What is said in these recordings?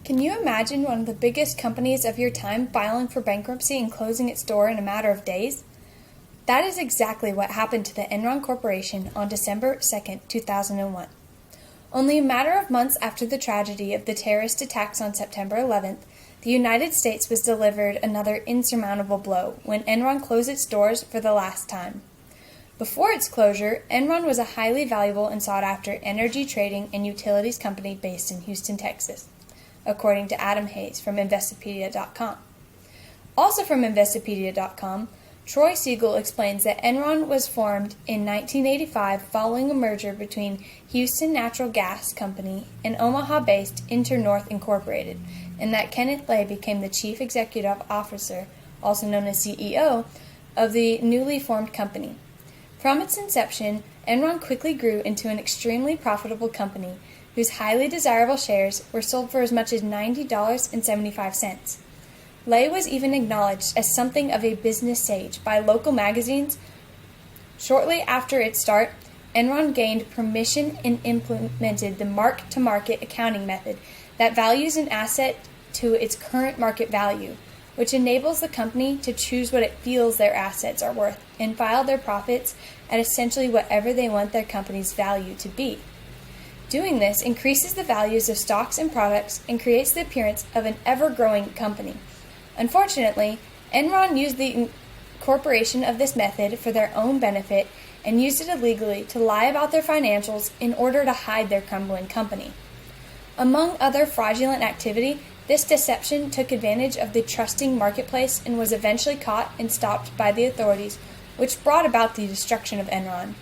Can you imagine one of the biggest companies of your time filing for bankruptcy and closing its door in a matter of days? That is exactly what happened to the Enron Corporation on December 2, 2001. Only a matter of months after the tragedy of the terrorist attacks on September 11th, the United States was delivered another insurmountable blow when Enron closed its doors for the last time. Before its closure, Enron was a highly valuable and sought-after energy trading and utilities company based in Houston, Texas, according to Adam Hayes from Investopedia.com. Also from Investopedia.com, Troy Siegel explains that Enron was formed in 1985 following a merger between Houston Natural Gas Company and Omaha-based InterNorth Incorporated, and that Kenneth Lay became the Chief Executive Officer, also known as CEO, of the newly formed company. From its inception, Enron quickly grew into an extremely profitable company whose highly desirable shares were sold for as much as $90.75. Lay was even acknowledged as something of a business sage by local magazines. Shortly after its start, Enron gained permission and implemented the mark-to-market accounting method that values an asset to its current market value, which enables the company to choose what it feels their assets are worth and file their profits at essentially whatever they want their company's value to be. Doing this increases the values of stocks and products and creates the appearance of an ever-growing company. Unfortunately, Enron used the incorporation of this method for their own benefit and used it illegally to lie about their financials in order to hide their crumbling company. Among other fraudulent activity, this deception took advantage of the trusting marketplace and was eventually caught and stopped by the authorities, which brought about the destruction of Enron.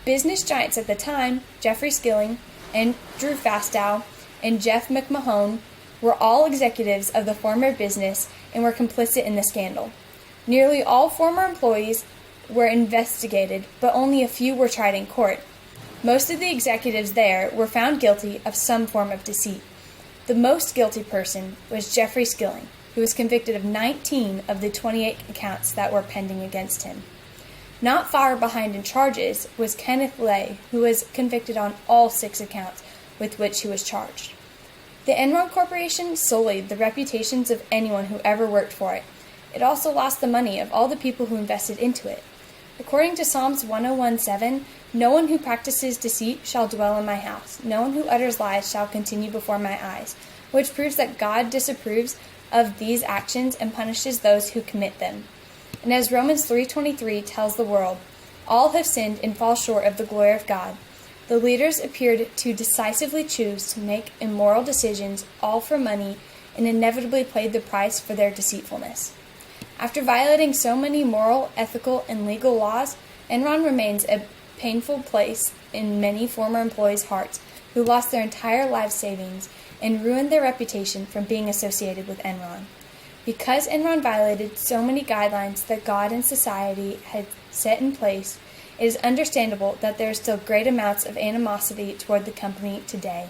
Business giants at the time, Jeffrey Skilling, Andrew Fastow, and Jeff McMahon, were all executives of the former business and were complicit in the scandal. Nearly all former employees were investigated, but only a few were tried in court. Most of the executives there were found guilty of some form of deceit. The most guilty person was Jeffrey Skilling, who was convicted of 19 of the 28 accounts that were pending against him. Not far behind in charges was Kenneth Lay, who was convicted on all 6 accounts with which he was charged. The Enron Corporation sullied the reputations of anyone who ever worked for it. It also lost the money of all the people who invested into it. According to Psalms 101:7, "No one who practices deceit shall dwell in my house. No one who utters lies shall continue before my eyes," which proves that God disapproves of these actions and punishes those who commit them. And as Romans 3:23 tells the world, all have sinned and fall short of the glory of God. The leaders appeared to decisively choose to make immoral decisions, all for money, and inevitably paid the price for their deceitfulness. After violating so many moral, ethical, and legal laws, Enron remains a painful place in many former employees' hearts who lost their entire life savings and ruined their reputation from being associated with Enron. Because Enron violated so many guidelines that God and society had set in place, it is understandable that there are still great amounts of animosity toward the company today.